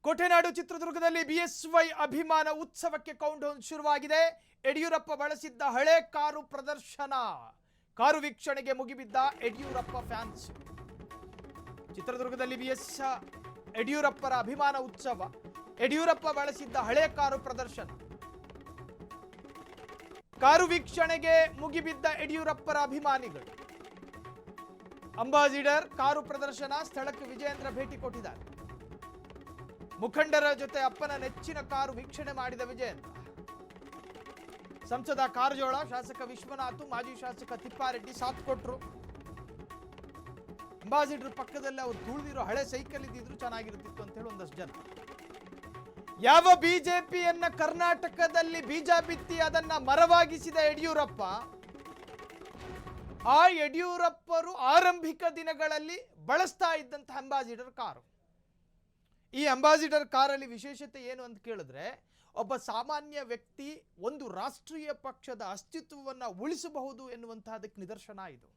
ಕೋಟೆನಾಡು ಚಿತ್ರದುರ್ಗದಲ್ಲಿ ಬಿಎಸ್ವೈ ಅಭಿಮಾನ ಉತ್ಸವಕ್ಕೆ ಕೌಂಟ್ಡೌನ್ ಶುರುವಾಗಿದೆ. ಯಡಿಯೂರಪ್ಪ ಬಳಸಿದ್ದ ಹಳೆ ಕಾರು ಪ್ರದರ್ಶನ, ಕಾರು ವೀಕ್ಷಣೆಗೆ ಮುಗಿಬಿದ್ದ ಯಡಿಯೂರಪ್ಪ ಫ್ಯಾನ್ಸ್. ಚಿತ್ರದುರ್ಗದಲ್ಲಿ ಯಡಿಯೂರಪ್ಪರ ಅಭಿಮಾನ ಉತ್ಸವ, ಯಡಿಯೂರಪ್ಪ ಬಳಸಿದ್ದ ಹಳೆ ಕಾರು ಪ್ರದರ್ಶನ, ಕಾರು ವೀಕ್ಷಣೆಗೆ ಮುಗಿಬಿದ್ದ ಯಡಿಯೂರಪ್ಪರ ಅಭಿಮಾನಿಗಳು. ಅಂಬಾಸಿಡರ್ ಕಾರು ಪ್ರದರ್ಶನ ಸ್ಥಳಕ್ಕೆ ವಿಜಯೇಂದ್ರ ಭೇಟಿ ಕೊಟ್ಟಿದ್ದಾರೆ. ಮುಖಂಡರ ಜೊತೆ ಅಪ್ಪನ ನೆಚ್ಚಿನ ಕಾರು ವೀಕ್ಷಣೆ ಮಾಡಿದ ವಿಜಯೇಂದ್ರ. ಸಂಸದ ಕಾರಜೋಳ, ಶಾಸಕ ವಿಶ್ವನಾಥ್, ಮಾಜಿ ಶಾಸಕ ತಿಪ್ಪಾರೆಡ್ಡಿ ಸಾಥ್ ಕೊಟ್ಟರು. ಅಂಬಾಸಿಡರ್ ಪಕ್ಕದಲ್ಲಿ ಅವ್ರು ತುಳಿದಿರೋ ಹಳೆ ಸೈಕಲ್ ಇದ್ದಿದ್ರು ಚೆನ್ನಾಗಿರುತ್ತಿತ್ತು ಅಂತ ಹೇಳಿ ಒಂದಷ್ಟು ಜನ. ಯಾವ ಬಿಜೆಪಿಯನ್ನ ಕರ್ನಾಟಕದಲ್ಲಿ ಬೀಜ ಬಿತ್ತಿ ಅದನ್ನ ಮರವಾಗಿಸಿದ ಯಡಿಯೂರಪ್ಪ, ಆ ಯಡಿಯೂರಪ್ಪರು ಆರಂಭಿಕ ದಿನಗಳಲ್ಲಿ ಬಳಸ್ತಾ ಇದ್ದಂತಹ ಅಂಬಾಸಿಡರ್ ಕಾರು. ಈ ಅಂಬಾಸಿಡರ್ ಕಾರಲ್ಲಿ ವಿಶೇಷತೆ ಏನು ಅಂತ ಕೇಳಿದ್ರೆ, ಒಬ್ಬ ಸಾಮಾನ್ಯ ವ್ಯಕ್ತಿ ಒಂದು ರಾಷ್ಟ್ರೀಯ ಪಕ್ಷದ ಅಸ್ತಿತ್ವವನ್ನು ಉಳಿಸಬಹುದು ಎನ್ನುವಂತಹದಕ್ಕೆ ನಿದರ್ಶನ ಇದು.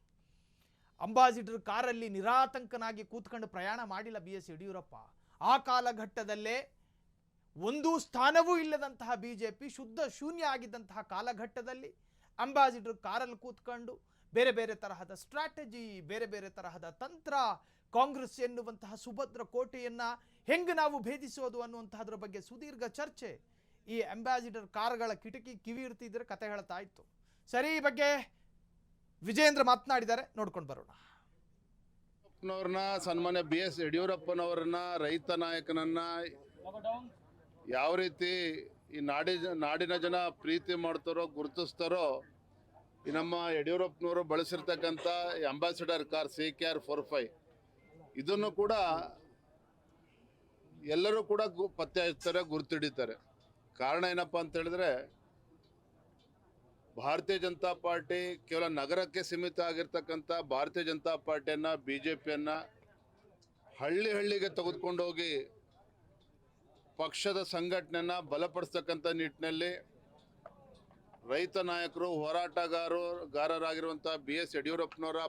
ಅಂಬಾಸಿಡರ್ ಕಾರಲ್ಲಿ ನಿರಾತಂಕನಾಗಿ ಕೂತ್ಕೊಂಡು ಪ್ರಯಾಣ ಮಾಡಿಲ್ಲ BS ಯಡಿಯೂರಪ್ಪ. ಆ ಕಾಲಘಟ್ಟದಲ್ಲೇ ಒಂದು ಸ್ಥಾನವೂ ಇಲ್ಲದಂತಹ ಬಿಜೆಪಿ ಶುದ್ಧ ಶೂನ್ಯ ಆಗಿದ್ದಂತಹ ಕಾಲಘಟ್ಟದಲ್ಲಿ ಅಂಬಾಸಿಡರ್ ಕಾರಲ್ಲಿ ಕೂತ್ಕೊಂಡು ಬೇರೆ ಬೇರೆ ತರಹದ ಸ್ಟ್ರಾಟಜಿ, ಬೇರೆ ಬೇರೆ ತರಹದ ತಂತ್ರ, ಕಾಂಗ್ರೆಸ್ ಎನ್ನುವಂತಹ ಸುಭದ್ರ ಕೋಟೆಯನ್ನ ಹೆಂಗೆ ನಾವು ಭೇದಿಸೋದು ಅನ್ನುವಂತಹದ್ರ ಬಗ್ಗೆ ಸುದೀರ್ಘ ಚರ್ಚೆ. ಈ ಅಂಬಾಸಿಡರ್ ಕಾರ್ಗಳ ಕಿಟಕಿ ಕಿವಿ ಇರ್ತಿದ್ರೆ ಕತೆ ಹೇಳ್ತಾ ಇತ್ತು. ಸರಿ, ಈ ಬಗ್ಗೆ ವಿಜಯೇಂದ್ರ ಮಾತನಾಡಿದ್ದಾರೆ, ನೋಡ್ಕೊಂಡು ಬರೋಣ. ಸನ್ಮಾನ್ಯ BS ಯಡಿಯೂರಪ್ಪನವರನ್ನ, ರೈತ ನಾಯಕನನ್ನ ಯಾವ ರೀತಿ ಈ ನಾಡಿನ ಜನ ಪ್ರೀತಿ ಮಾಡ್ತಾರೋ, ಗುರುತಿಸ್ತಾರೋ, ಈ ನಮ್ಮ ಯಡಿಯೂರಪ್ಪನವರು ಬಳಸಿರ್ತಕ್ಕಂಥ ಅಂಬಾಸಿಡರ್ ಕಾರ್ CKR 45 ಇದನ್ನು ಕೂಡ ಎಲ್ಲರೂ ಕೂಡ ಪತ್ತೆ ಹಚ್ತಾರೆ, ಗುರುತಿಡಿತಾರೆ. ಕಾರಣ ಏನಪ್ಪ ಅಂತ ಹೇಳಿದ್ರೆ, ಭಾರತೀಯ ಜನತಾ ಪಾರ್ಟಿ ಕೇವಲ ನಗರಕ್ಕೆ ಸೀಮಿತ ಆಗಿರ್ತಕ್ಕಂಥ ಭಾರತೀಯ ಜನತಾ ಪಾರ್ಟಿಯನ್ನು, BJPಯನ್ನು ಹಳ್ಳಿಗೆ ತೆಗೆದುಕೊಂಡೋಗಿ ಪಕ್ಷದ ಸಂಘಟನೆಯನ್ನು ಬಲಪಡಿಸ್ತಕ್ಕಂಥ ನಿಟ್ಟಿನಲ್ಲಿ ರೈತ ನಾಯಕರು, ಹೋರಾಟಗಾರರಾಗಿರುವಂಥ BS ಯಡಿಯೂರಪ್ಪನವರ